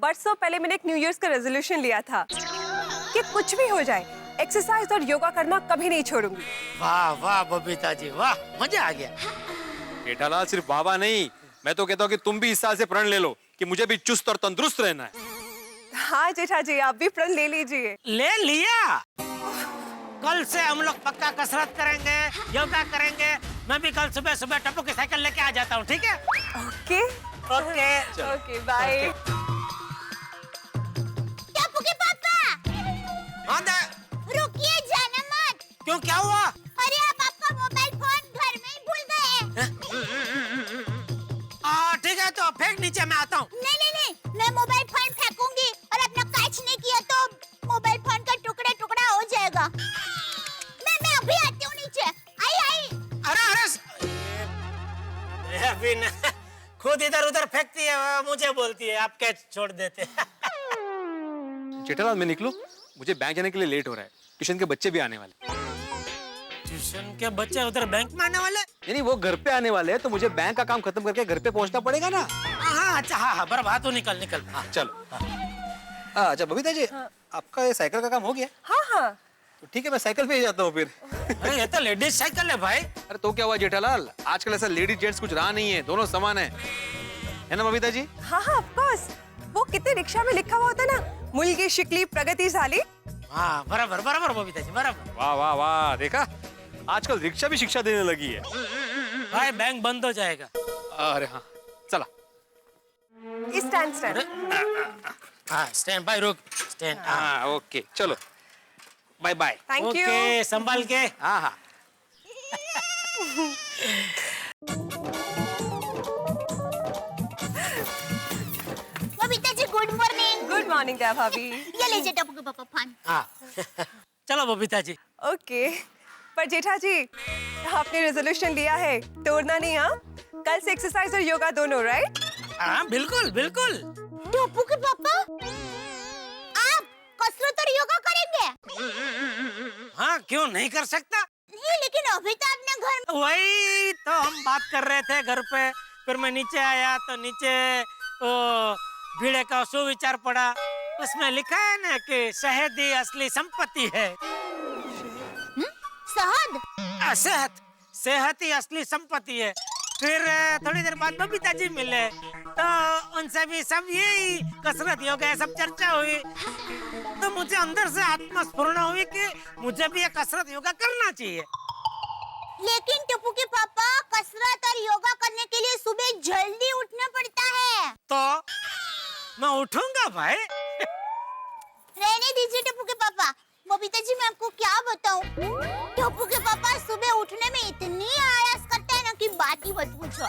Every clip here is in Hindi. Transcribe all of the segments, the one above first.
बरसों पहले मैंने एक न्यू ईयर्स का रेजोल्यूशन लिया था कि कुछ भी हो जाए एक्सरसाइज और योगा करना कभी नहीं छोड़ूंगी। वाह वाह बबीता जी वाह, मजा आ गया। जेठालाल सिर्फ बाबा नहीं, मैं तो कहता हूँ कि तुम भी इस साल से प्रण ले लो कि मुझे भी चुस्त और तंदुरुस्त रहना है। हाँ जेठा जी, आप भी प्रण ले लीजिए। ले लिया। कल से हम लोग पक्का कसरत करेंगे, योगा करेंगे। मैं भी कल सुबह सुबह टप्पू की साइकिल लेके आ जाता हूँ, ठीक है? Okay okay okay bye. Tappu के पापा हाँ दे। रुकिए, जाना मत। क्यों, क्या हुआ? अरे आप आपका मोबाइल फोन घर में ही भूल गए। ठीक है तो फेंक नीचे, मैं आता हूँ। नहीं नहीं नहीं, मैं मोबाइल फोन फेंकूंगी और अपना कैच नहीं किया तो मोबाइल फोन का टुकड़ा टुकड़ा हो जाएगा। मैं अभी आती हूँ नीचे। आई आई। अरे अभी न, खुद इधर उधर फेंकती है, मुझे बोलती है आप कैच छोड़ देते। जेठालाल मैं निकलूं, मुझे बैंक जाने के लिए लेट हो रहा है। ट्यूशन के बच्चे भी आने वाले। ट्यूशन के बच्चे उधर बैंक में आने वाले? यानी वो घर पे आने वाले हैं, तो मुझे बैंक का काम खत्म करके घर पे पहुंचना पड़ेगा ना। हाँ अच्छा, हाँ बराबर, हाँ तो निकल निकल। हाँ चलो। अच्छा बबीता जी, आपका ये साइकिल का काम हो गया? हाँ हाँ तो ठीक है, मैं साइकिल पे ही जाता हूँ फिर। अरे ये तो लेडीज साइकिल है भाई। अरे तो क्या हुआ जेठालाल, आजकल ऐसा लेडीज जेंट्स कुछ रहा नहीं है, दोनों समान है ना बबीता जी? हाँ हाँ ऑफ कोर्स। वो कितने रिक्शा में लिखा हुआ होता है ना, मुलगी शिकली प्रगतिशाली। हाँ बराबर बराबर बबीता जी बराबर। वाह वाह वाह, देखा आजकल रिक्शा भी शिक्षा देने लगी है। भाई बैंक बंद हो जाएगा। अरे हाँ चला। Stand stand. हाँ स्टैंड बाय, रुक स्टैंड। हाँ ओके चलो, bye bye. Thank you. Okay संभाल के। हाँ हाँ। Babita ji good morning. Good morning Daya भाभी। ये लीजिए टप्पू के पापा फोन। हाँ चलो बबीता जी। ओके पर जेठा जी, आपने रेजोल्यूशन लिया है तोड़ना नहीं। हाँ कल से एक्सरसाइज और योगा दोनों, राइट? हाँ बिल्कुल बिल्कुल। टप्पू के पापा आप कसरत और योगा करेंगे? हाँ क्यों नहीं कर सकता? नहीं लेकिन अभी तो आपने घर में। वही तो हम बात कर रहे थे घर पे, फिर मैं नीचे आया तो नीचे वो भीड़े का सुविचार पड़ा, उसमें लिखा है ना कि शहद ही असली संपत्ति है। शहद? सेहत, सेहत ही असली संपत्ति है। फिर थोड़ी देर बाद बबीता जी मिले तो उनसे भी सब यही कसरत योगा सब चर्चा हुई, तो मुझे अंदर से आत्मस्फुरण हुई कि मुझे भी ये कसरत योगा करना चाहिए। लेकिन टप्पू के पापा कसरत और योगा करने के लिए सुबह जल्दी उठना पड़ता है। तो मैं उठूंगा भाई। रहने दीजिए टप्पू के पापा। बबीता जी मैं आपको क्या बताऊं, टप्पू के पापा सुबह उठने में इतनी आलस करते हैं ना कि बात ही मत पूछो।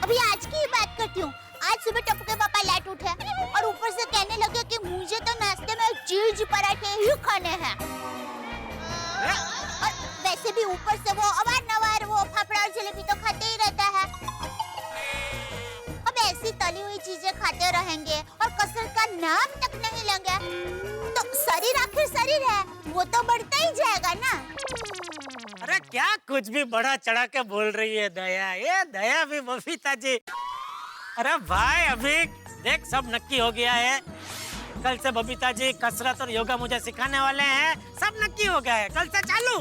अभी आज की ही बात करती हूँ। आज सुबह टप्पू के पापा लेट उठे और ऊपर से कहने लगे कि मुझे तो नाश्ते में चीज पराठे ही खाने हैं। और वैसे भी ऊपर से वो अवार-नवार वो फाफड़ा और जलेबी तो खाते ही रहता है। अब ऐसी तली हुई चीजें खाते रहेंगे और कसरत का नाम तक नहीं लेंगे तो शरीर आखिर शरीर है, वो तो बढ़ता ही जाएगा ना। अरे क्या कुछ भी बढ़ा चढ़ा के बोल रही है दया, ये दया भी बबीता जी। अरे भाई अभी देख सब नक्की हो गया है, कल से बबीता जी कसरत और योगा मुझे सिखाने वाले हैं, सब नक्की हो गया है, कल से चालू।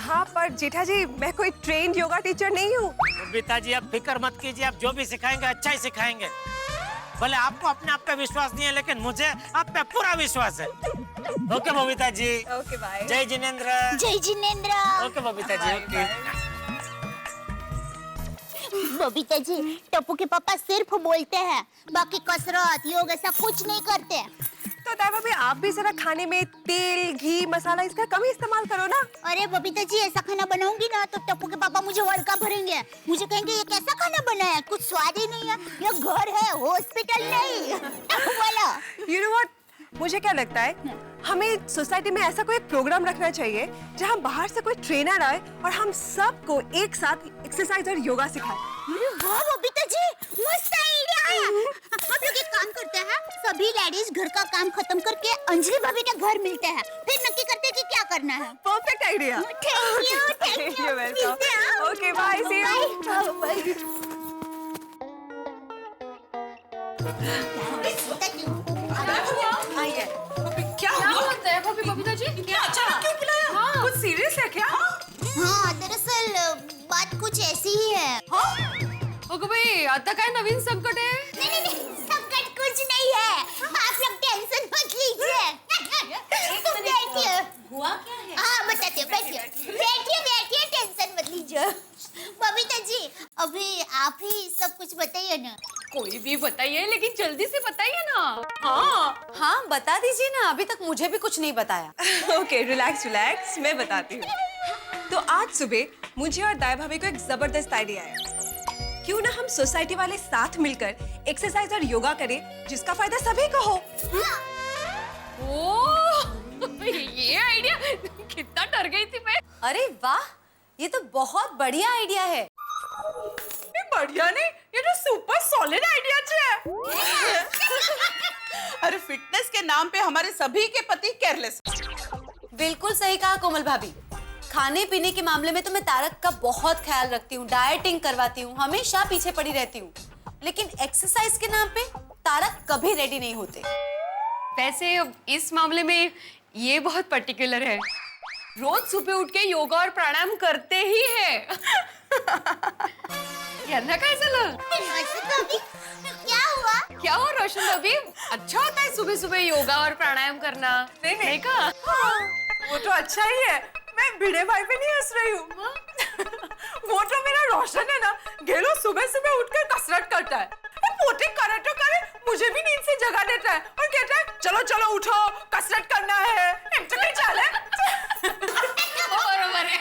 हाँ पर जेठा जी मैं कोई ट्रेन्ड योगा टीचर नहीं हूँ। बबीता जी आप फिक्र मत कीजिए, आप जो भी सिखाएंगे अच्छा ही सिखाएंगे। भले आपको अपने आप पे विश्वास नहीं है लेकिन मुझे आप पे पूरा विश्वास है। Okay Babita ji. Okay bye. जय जिनेंद्र। जय जिनेंद्र। ओके बबीता जी। ओके बबीता जी टप्पू के पापा सिर्फ बोलते हैं, बाकी कसरत योग ऐसा कुछ नहीं करते। तो दया भाभी आप भी जरा खाने में तेल घी मसाला इसका कम ही इस्तेमाल करो ना। अरे बबीता जी ऐसा खाना बनाऊंगी ना तो टप्पू के पापा मुझे वड़का भरेंगे, मुझे कहेंगे ये कैसा खाना बना है, कुछ स्वाद ही नहीं है, ये घर है हॉस्पिटल नहीं। बोलो। You know what? मुझे क्या लगता है हमें सोसाइटी में ऐसा कोई प्रोग्राम रखना चाहिए जहाँ बाहर से कोई ट्रेनर आए और हम सबको एक साथ एक्सरसाइज और योगा सिखाए। अरे वाह बबीता जी मस्त आइडिया है। हम लोग एक काम करते हैं, सभी लेडीज घर का काम खत्म करके अंजलि भाभी के घर मिलते हैं, फिर नक्की करते हैं कि क्या करना है। Perfect idea. Thank you welcome. Okay bye, see you. आता काय नवीन संकट आहे? नहीं, संकट कुछ नहीं है। आप लोग टेंशन मत लीजिए। तुम बैठिए। हुआ क्या है? हाँ बताते हैं, बैठिए, टेंशन मत लीजिए। बबीता जी, अभी आप ही सब कुछ बताइए ना। कोई भी बताइए, लेकिन जल्दी से बताइए ना। हाँ बता दीजिए ना, अभी तक मुझे भी कुछ नहीं बताया। ओके रिलैक्स, मैं बताती हूँ। तो आज सुबह मुझे और दाई भाभी को एक जबरदस्त आइडिया आया। क्यों ना हम सोसाइटी वाले साथ मिलकर एक्सरसाइज और योगा करें, जिसका फायदा सभी को हो। ओह, ये आइडिया, कितना डर गई थी मैं। अरे वाह, ये तो बहुत बढ़िया आइडिया है। ये बढ़िया नहीं, ये तो सुपर सॉलिड आइडिया है। अरे फिटनेस के नाम पे हमारे सभी के पति केयरलेस। बिल्कुल सही कहा कोमल भाभी। खाने पीने के मामले में तो मैं तारक का बहुत ख्याल रखती हूँ, डाइटिंग करवाती हूँ, हमेशा पीछे पड़ी रहती हूँ, लेकिन एक्सरसाइज के नाम पे तारक कभी रेडी नहीं होते। वैसे इस मामले में ये बहुत पर्टिकुलर है, रोज सुबह उठ के योगा और प्राणायाम करते ही है। यांना काय झालं? बबी, क्या हुआ? क्या हो रोशन भाभी? अच्छा होता है सुबह सुबह योगा और प्राणायाम करना, नहीं का? वो तो अच्छा ही है, मैं भिड़े भाई पे नहीं हंस रही हूँ। वो जो मेरा रोशन है ना, गेलो सुबह सुबह उठकर कसरत करता है, मोटे करे तो करे, मुझे भी नींद से जगा देता है और कहता है चलो चलो उठो, कसरत करना है। तो नहीं चले? बरोबर है।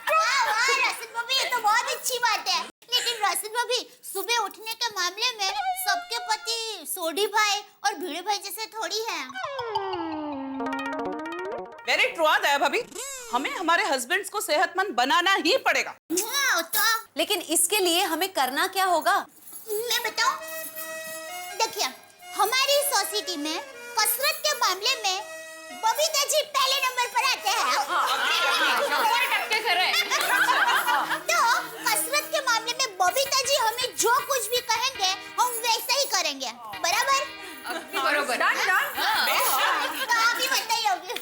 वाह रसन बबी, ये तो बहुत अच्छी बात है। लेकिन रसन बबी, सुबह उठने के मामले में सबके पति सोडी भाई और भिड़े भाई जैसे थोड़ी हैं। वेरी ट्रू है भाभी, हमें हमारे हस्बैंड्स को सेहतमंद बनाना ही पड़ेगा। हाँ, तो लेकिन इसके लिए हमें करना क्या होगा? मैं बताऊं? देखिए, हमारी सोसाइटी में कसरत के मामले में बबीता जी पहले नंबर पर आते हैं। 100% खरं है। तो कसरत के मामले में बबीता जी हमें जो कुछ भी कहेंगे हम वैसा ही करेंगे, बराबर? बरोबर। तो आप ही बताइए अभी।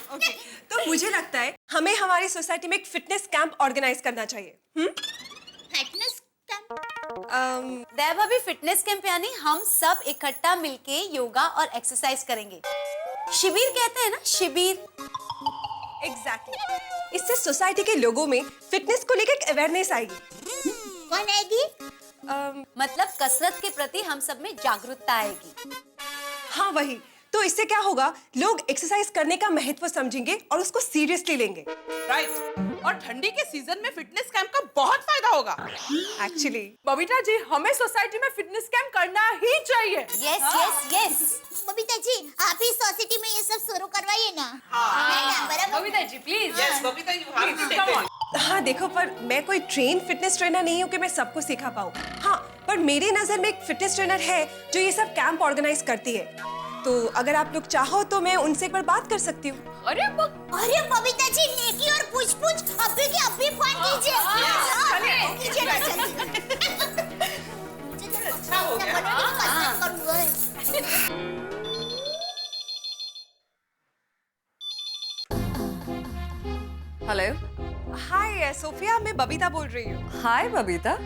तो मुझे लगता है हमें हमारी सोसाइटी में एक फिटनेस कैंप ऑर्गेनाइज करना चाहिए। Fitness camp? दया भाभी, फिटनेस कैंप यानी हम सब इकट्ठा मिलके योगा और एक्सरसाइज करेंगे। शिविर कहते हैं ना, शिविर। एग्जैक्टली। इससे सोसाइटी के लोगों में फिटनेस को लेकर एक अवेयरनेस आएगी। कौन आएगी? मतलब कसरत के प्रति हम सब में जागरूकता आएगी। हाँ वही। तो इससे क्या होगा, लोग एक्सरसाइज करने का महत्व समझेंगे और उसको सीरियसली लेंगे। राइट। और ठंडी के सीजन में फिटनेस कैंप का बहुत फायदा होगा। एक्चुअली बबीता जी, हमें सोसाइटी में फिटनेस कैंप करना ही चाहिए। यस। बबीता जी, आप ही सोसाइटी में ये सब शुरू करवाइए ना। है ना, बराबर? Babita ji please. Yes Babita, you have to take it. हाँ देखो, पर मैं कोई ट्रेन फिटनेस ट्रेनर नहीं हूँ कि मैं सबको सिखा पाऊँ। हाँ, पर मेरी नजर में एक फिटनेस ट्रेनर है जो ये सब कैंप ऑर्गेनाइज करती है। तो अगर आप लोग चाहो तो मैं उनसे एक बार बात कर सकती हूँ। अरे अरे बबीता जी, नेकी और पूछ अभी के अभी फोन कीजिए। कीजिए ना जल्दी। मुझे तो अच्छा हो गया। कसरत करूँगा। हेलो। हाय सोफिया, मैं बबीता बोल रही हूँ। हाय बबीता,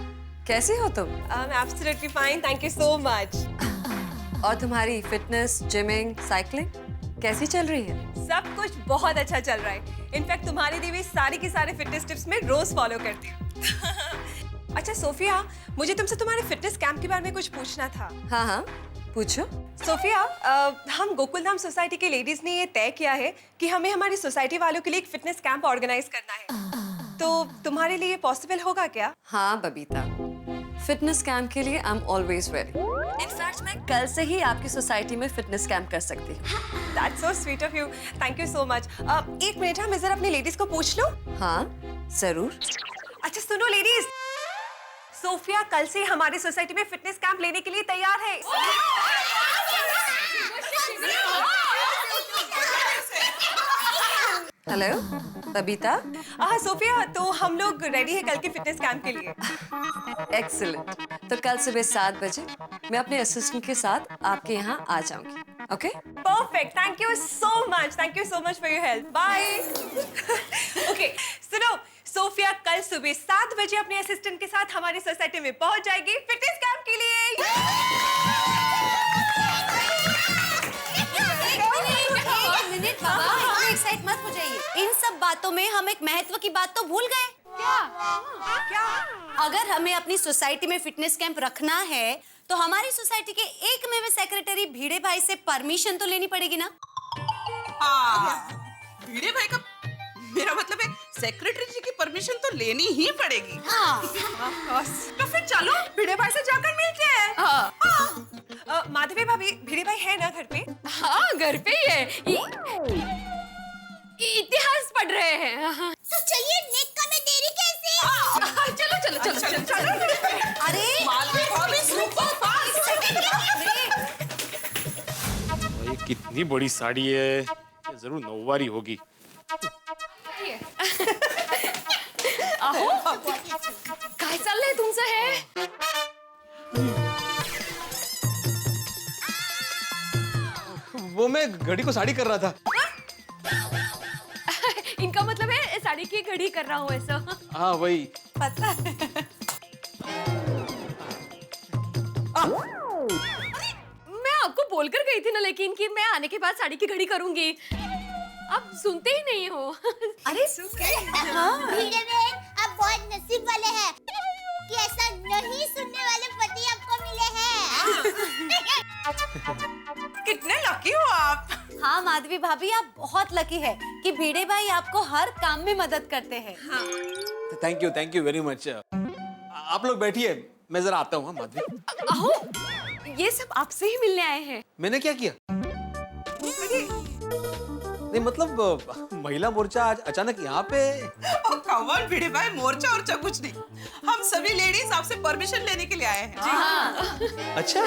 कैसी हो तुम? Absolutely fine, thank you so much. और तुम्हारी फिटनेस, जिमिंग, साइकिलिंग कैसी चल रही है? सब कुछ बहुत अच्छा चल रहा है। इनफैक्ट तुम्हारी दी हुई सारी की सारी फिटनेस टिप्स मैं रोज फॉलो करती हूँ। अच्छा सोफिया, मुझे तुमसे तुम्हारे फिटनेस कैंप के बारे में कुछ पूछना था। हाँ पूछो। सोफिया, हम गोकुलधाम सोसाइटी के लेडीज ने ये तय किया है कि हमें हमारी सोसाइटी वालों के लिए एक फिटनेस कैंप ऑर्गेनाइज करना है। तो तुम्हारे लिए पॉसिबल होगा क्या? हाँ बबीता, फिटनेस कैंप के लिए I am always ready. In fact मैं कल से ही आपकी सोसाइटी में फिटनेस कैंप कर सकती हूँ। That's so sweet of you. Thank you so much. एक मिनट, मैं जरा अपनी लेडीज को पूछ लूं। हाँ जरूर। अच्छा सुनो लेडीज, सोफिया कल से हमारी सोसाइटी में फिटनेस कैंप लेने के लिए तैयार है। हेलो बबीता। हाँ सोफिया, तो हम लोग रेडी है कल के फिटनेस कैंप के लिए। एक्सीलेंट। तो कल सुबह 7 बजे मैं अपने असिस्टेंट के साथ आपके यहाँ आ जाऊंगी। Okay perfect, thank you so much for your help, bye. Okay सुनो, सोफिया कल सुबह 7 बजे अपने असिस्टेंट के साथ हमारी सोसाइटी में पहुंच जाएगी फिटनेस कैंप के लिए। एक मिनट बाबा, इतने एक्साइट मत हो जाइए। इन सब बातों में हम एक महत्व की बात तो भूल गए। क्या? अगर हमें अपनी सोसाइटी में फिटनेस कैंप रखना है तो हमारी सोसाइटी के एकमेव सेक्रेटरी भिड़े भाई से परमिशन तो लेनी पड़ेगी ना। भिड़े भाई का, मेरा मतलब है सेक्रेटरी जी की परमिशन तो लेनी ही पड़ेगी। तो फिर चलो भिड़े भाई से जाकर मिलते हैं। माधवी भाभी, भिड़े भाई है ना घर पे? हाँ घर पे ही है, इतिहास पढ़ रहे हैं। तो चलिए, निक्का में देरी कैसे? चलो चलो चलो चलो चलो। अरे ये कितनी बड़ी साड़ी है, ये जरूर नौवारी होगी। आहो, काय चाललंय तुमचं हे? वो मैं घड़ी को साड़ी कर रहा था। इनका मतलब है साड़ी की घड़ी कर रहा हूँ ऐसा। हाँ वही। पता है। मैं आपको बोलकर गई थी ना लेकिन कि मैं आने के बाद साड़ी की घड़ी करूंगी, आप सुनते ही नहीं हो। अरे भिड़े बहन, आप बहुत नसीब वाले हैं कि ऐसा नहीं सुनने वाले पति आपको मिले हैं। कितने लकी हो आप। हाँ माधवी भाभी, आप बहुत लकी है कि भिड़े भाई आपको हर काम में मदद करते हैं। Thank you very much. आप लोग बैठिए, मैं जरा आता हूँ। हाँ माधवी, आहो, ये सब आपसे ही मिलने आए हैं। मैंने क्या किया? नहीं मतलब महिला मोर्चा आज अचानक यहाँ पे। कौन भिड़े भाई, मोर्चा और कुछ नहीं, हम सभी लेडीज आपसे परमिशन लेने के लिए आए हैं। अच्छा,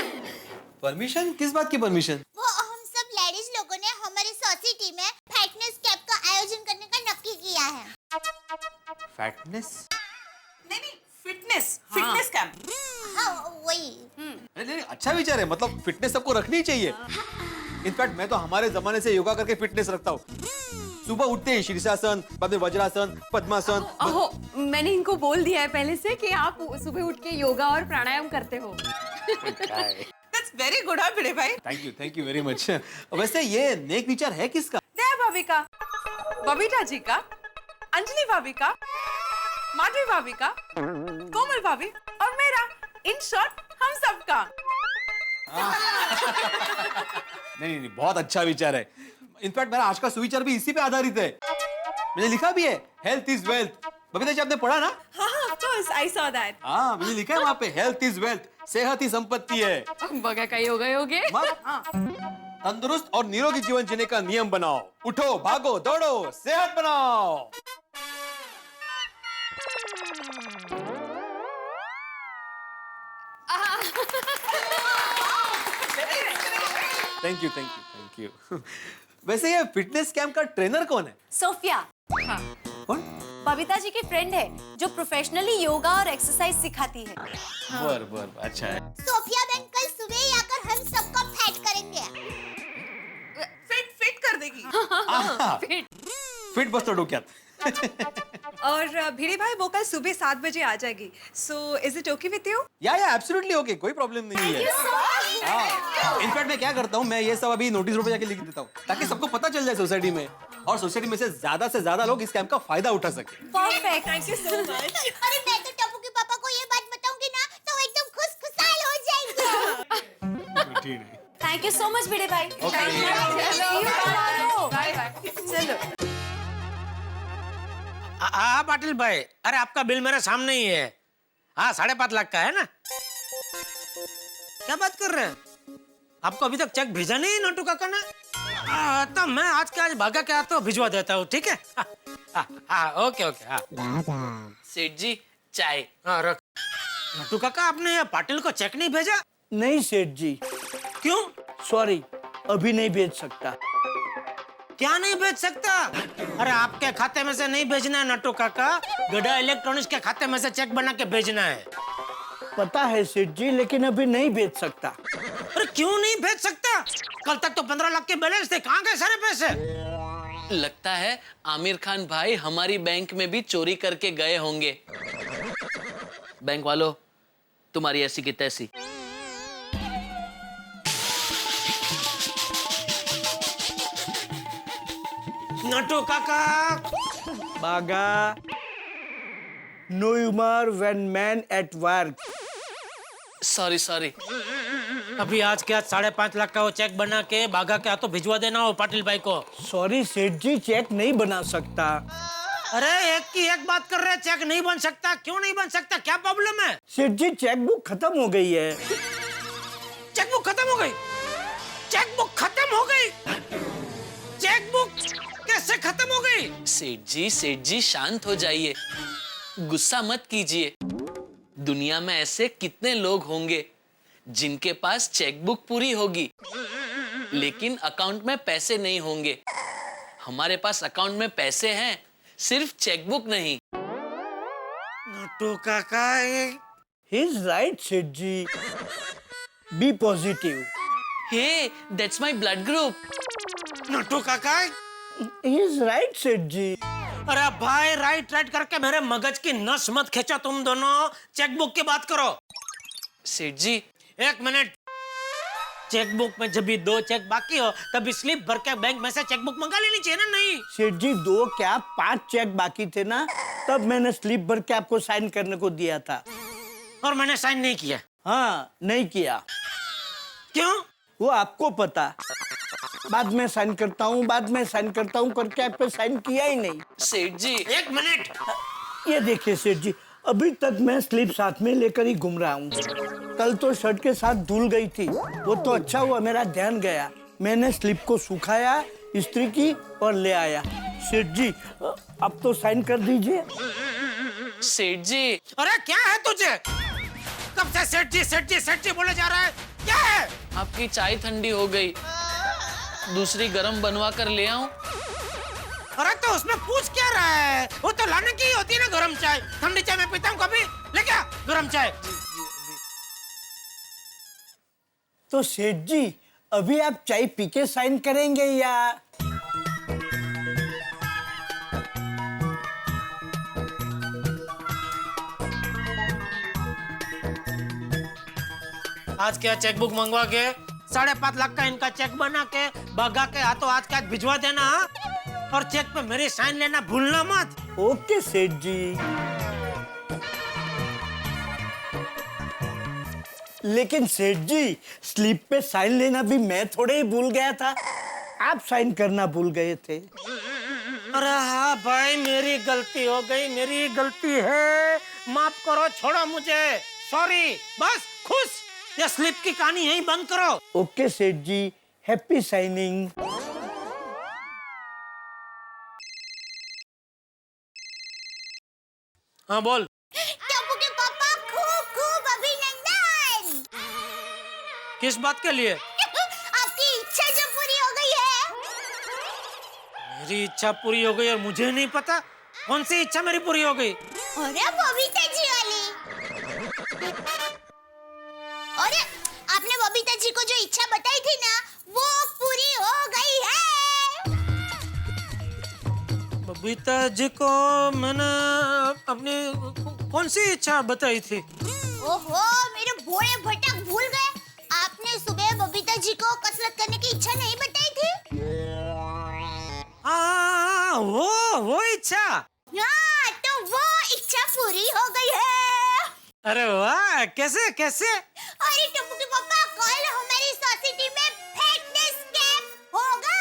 परमिशन? किस बात की परमिशन? वो हम सब लेडीज लोगों ने हमारी सोसाइटी में फिटनेस कैंप का आयोजन करने का नक्की किया है। फैटनेस? नहीं, फिटनेस कैंप। हाँ वही। नहीं, अच्छा विचार है, मतलब फिटनेस सबको रखनी चाहिए। इनफैक्ट मैं तो हमारे जमाने से योगा करके फिटनेस रखता हूँ। सुबह उठते ही शीर्षासन, बाद में वज्रासन, पद्मासन। आहो, मैंने इनको बोल दिया है पहले से कि आप सुबह उठ के योगा और प्राणायाम करते हो। That's very good, हाँ भिड़े भाई। Thank you very much. वैसे ये नेक विचार है किसका? दया भाभी का, बबीता जी का, अंजलि भाभी का, माधवी भाभी का, कोमल भाभी और मेरा, इन शॉर्ट हम सबका। नहीं, बहुत अच्छा विचार है। इनफैक्ट मेरा आज का सुविचार भी इसी पे आधारित है। मैंने लिखा भी है, health is wealth. Babita ji आपने पढ़ा ना? हाँ हाँ, of course, I saw that. हाँ, मैंने लिखा है वहाँ पे, हेल्थ इज वेल्थ, सेहत ही संपत्ति है। बघा काही योगे तंदुरुस्त और निरोगी जीवन जीने का नियम बनाओ। उठो, भागो, दौड़ो, सेहत बनाओ। Thank you. वैसे ये फिटनेस कैंप का ट्रेनर कौन है? सोफिया कौन? बबीता जी की फ्रेंड है जो प्रोफेशनली योगा और एक्सरसाइज सिखाती है। बर, अच्छा है। सोफिया बहन कल सुबह ही आकर हम सबको फैट करेंगे। फिट कर देगी। फिट बसतो डोक्यात। और भिड़े भाई वो कल सुबह 7 बजे आ जाएगी। So is it okay with you? या एब्सोल्युटली ओके, कोई प्रॉब्लम नहीं है। इनफैक्ट मैं क्या करता हूँ, मैं ये सब अभी नोटिस बोर्ड पे जाके लिख देता हूँ ताकि सबको पता चल जाए सोसाइटी में, और सोसाइटी में से ज्यादा लोग इस कैंप का फायदा उठा सके। Perfect, thank you so much. अरे मैं तो टप्पू के पापा को ये बात बताऊंगी ना तो वो एकदम खुशखुशाल हो जाएंगे। Thank you so much Bhide भाई। Bye bye. चलो हाँ पाटिल भाई, अरे आपका बिल मेरे सामने ही है। हाँ 5.5 लाख का है ना? क्या बात कर रहे हैं? आपको अभी तक चेक भेजा नहीं नोटू काका ने? तो मैं आज के आज भागा के आता हूँ, भिजवा देता हूँ, ठीक है? हाँ ओके। हाँ सेठ जी चाय। हाँ रख। नोटू काका, आपने पाटिल को चेक नहीं भेजा? नहीं सेठ जी, क्यों? सॉरी, अभी नहीं भेज सकता। क्या नहीं भेज सकता? अरे आपके खाते में से नहीं भेजना है नट्टू काका, गड़ा इलेक्ट्रॉनिक्स के खाते में से चेक बना के भेजना है। पता है सेठ जी, लेकिन अभी नहीं भेज सकता। अरे क्यों नहीं भेज सकता? कल तक तो 15 लाख के बैलेंस थे, कहाँ गए सारे पैसे? लगता है आमिर खान भाई हमारी बैंक में भी चोरी करके गए होंगे। बैंक वालों, तुम्हारी ऐसी की तैसी। नटू काका, Bagha, no humour when man at work. Sorry sorry. अभी आज के आज 5.5 लाख का वो चेक बना के बागा के हाथों भिजवा देना हो पाटिल भाई को। सॉरी सेठ जी, चेक नहीं बना सकता। अरे एक की एक बात कर रहे हैं, चेक नहीं बन सकता? क्यों नहीं बन सकता, क्या प्रॉब्लम है? सेठ जी, चेक बुक खत्म हो गई है। चेक बुक खत्म हो गई? चेक बुक खत्म हो गई? चेक बुक कैसे खत्म हो गई? सेठ जी शांत हो जाइए, गुस्सा मत कीजिए। दुनिया में ऐसे कितने लोग होंगे जिनके पास चेकबुक पूरी होगी लेकिन अकाउंट में पैसे नहीं होंगे। हमारे पास अकाउंट में पैसे हैं, सिर्फ चेकबुक नहीं। Natu Kaka, he is right Seth ji, be positive. Hey, that's my blood group. Natu Kaka, he is right Seth जी। अरे भाई, राइट राइट करके मेरे मगज की नस मत खींचो तुम दोनों, चेकबुक की बात करो। सेठ जी, एक मिनट, चेकबुक में जब भी 2 चेक बाकी हो तब स्लिप भर के बैंक में से चेकबुक मंगा लेनी चाहिए ना? नहीं सेठ जी, 2 क्या 5 चेक बाकी थे ना, तब मैंने स्लिप भर के आपको साइन करने को दिया था। और मैंने साइन नहीं किया। हाँ, नहीं किया। क्यों? वो आपको पता। बाद में साइन करता हूँ करके आप पे साइन किया ही नहीं। सेठ जी, एक मिनट, ये देखिए सेठ जी, अभी तक मैं स्लिप साथ में लेकर ही घूम रहा हूँ। कल तो शर्ट के साथ धुल गई थी, वो तो अच्छा हुआ मेरा ध्यान गया। मैंने स्लिप को सुखाया, इस्त्री की और ले आया। सेठ जी, अब तो साइन कर दीजिए। सेठ जी, अरे क्या है तुझे? कब से सेठ जी बोले जा रहा है? क्या है? आपकी चाय ठंडी हो गई, दूसरी गरम बनवा कर ले आऊं? अरे तो उसमें पूछ क्या रहा है? वो तो लाने की होती है ना गरम चाय। ठंडी चाय मैं पीता हूँ कभी, लेके आ गरम चाय। तो सेठ जी, अभी आप चाय पी के साइन करेंगे या? आज क्या चेकबुक मंगवा के 5.5 लाख का इनका चेक बना के बागा के हाथों आज क्या भिजवा देना, और चेक पे मेरी साइन लेना भूलना मत। ओके सेठ जी। लेकिन सेठ जी, स्लिप पे साइन लेना भी मैं थोड़े ही भूल गया था, आप साइन करना भूल गए थे। अरे हाँ भाई, मेरी गलती हो गई, मेरी गलती है, माफ करो, छोड़ो मुझे, सॉरी। बस खुश, ये स्लिप की कहानी यहीं बंद करो। ओके सेठ जी, हैप्पी साइनिंग। हाँ बोल। टप्पू के पापा, खूब खूब अभिनंदन। किस बात के लिए? आपकी इच्छा जो पूरी हो गई है। मेरी इच्छा पूरी हो गई और मुझे नहीं पता? कौन सी इच्छा मेरी पूरी हो गई? अरे बबीता जी वाली। अरे आपने बबीता जी को जो इच्छा बताई थी ना, वो पूरी हो गई है। बबीता जी को मैंने अपनी कौन सी इच्छा बताई थी? ओहो, मेरे भोले भटक भूल गए। आपने सुबह बबीता जी को कसरत करने की इच्छा नहीं बताई थी? हाँ, वो इच्छा। हाँ, तो वो इच्छा पूरी हो गई है। अरे वाह, कैसे कैसे? अरे टप्पू के पापा, कल हमारी सोसाइटी में फिटनेस कैंप होगा।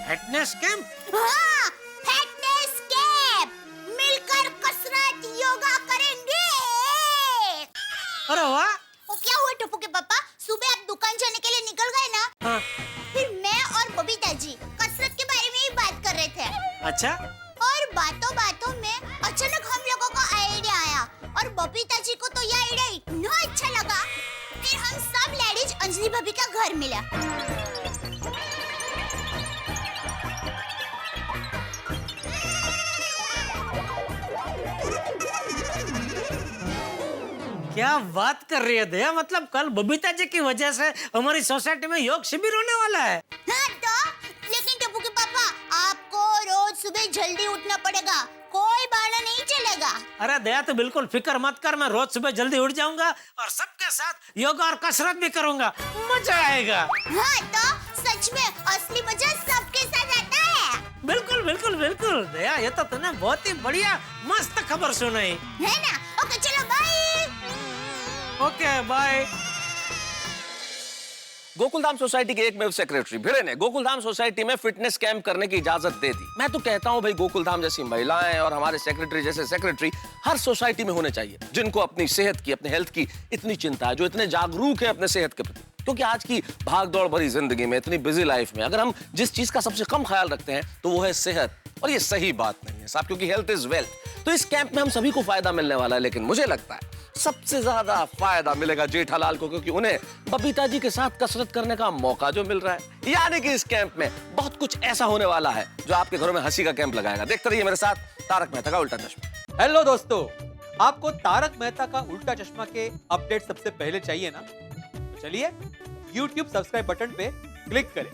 Fitness camp? हाँ, फिटनेस कैंप। मिलकर कसरत योगा करेंगे। अरे वाह। वो क्या हुआ टप्पू के पापा, सुबह आप दुकान जाने के लिए निकल गए ना? हाँ। फिर मैं और बबीता जी कसरत के बारे में ही बात कर रहे थे। अच्छा। और बातों बातों में अचानक हम लोगों को आइडिया आया, और बबीता जी को तो यह आइडिया इतना अच्छा लगा। फिर हम सब लेडीज अंजलि भाभी का घर मिला। क्या बात कर रही है दया, मतलब कल बबीता जी की वजह से हमारी सोसाइटी में योग शिविर होने वाला है। हाँ तो, लेकिन टप्पू के पापा आपको रोज सुबह जल्दी उठना पड़ेगा, कोई बहाना नहीं चलेगा। अरे दया तो बिल्कुल फिक्र मत कर, मैं रोज सुबह जल्दी उठ जाऊंगा और सबके साथ योगा और कसरत भी करूंगा, मजा आएगा। हाँ तो सच में असली मजा सबके साथ आता है। बिल्कुल बिल्कुल बिल्कुल दया, ये तो तूने बहुत ही बढ़िया मस्त खबर सुनाई। है ना? ओके चलो bye. Okay bye. Gokuldham society के एकमेव सेक्रेटरी भिड़े ने गोकुलधाम सोसाइटी में फिटनेस कैंप करने की इजाजत दे दी। मैं तो कहता हूं भाई, गोकुलधाम जैसी महिलाएं और हमारे सेक्रेटरी जैसे सेक्रेटरी हर सोसाइटी में होने चाहिए, जिनको अपनी सेहत की, अपने हेल्थ की इतनी चिंता है, जो इतने जागरूक है अपने सेहत के प्रति। क्योंकि आज की भागदौड़ भरी जिंदगी में, इतनी बिजी लाइफ में, अगर हम जिस चीज का सबसे कम ख्याल रखते हैं तो वो है सेहत। और ये सही बात नहीं है साहब, क्योंकि हेल्थ इज वेल्थ। तो इस कैंप में हम सभी को फायदा मिलने वाला है, लेकिन मुझे लगता है सबसे ज्यादा फायदा मिलेगा जेठालाल को, क्योंकि उन्हें बबीता जी के साथ कसरत करने का मौका जो मिल रहा है। यानी कि इस कैंप में बहुत कुछ ऐसा होने वाला है जो आपके घरों में हंसी का कैंप लगाएगा। देखते रहिए मेरे साथ तारक मेहता का उल्टा चश्मा। हेलो दोस्तों, आपको तारक मेहता का उल्टा चश्मा के अपडेट सबसे पहले चाहिए ना? चलिए YouTube सब्सक्राइब बटन पे क्लिक करें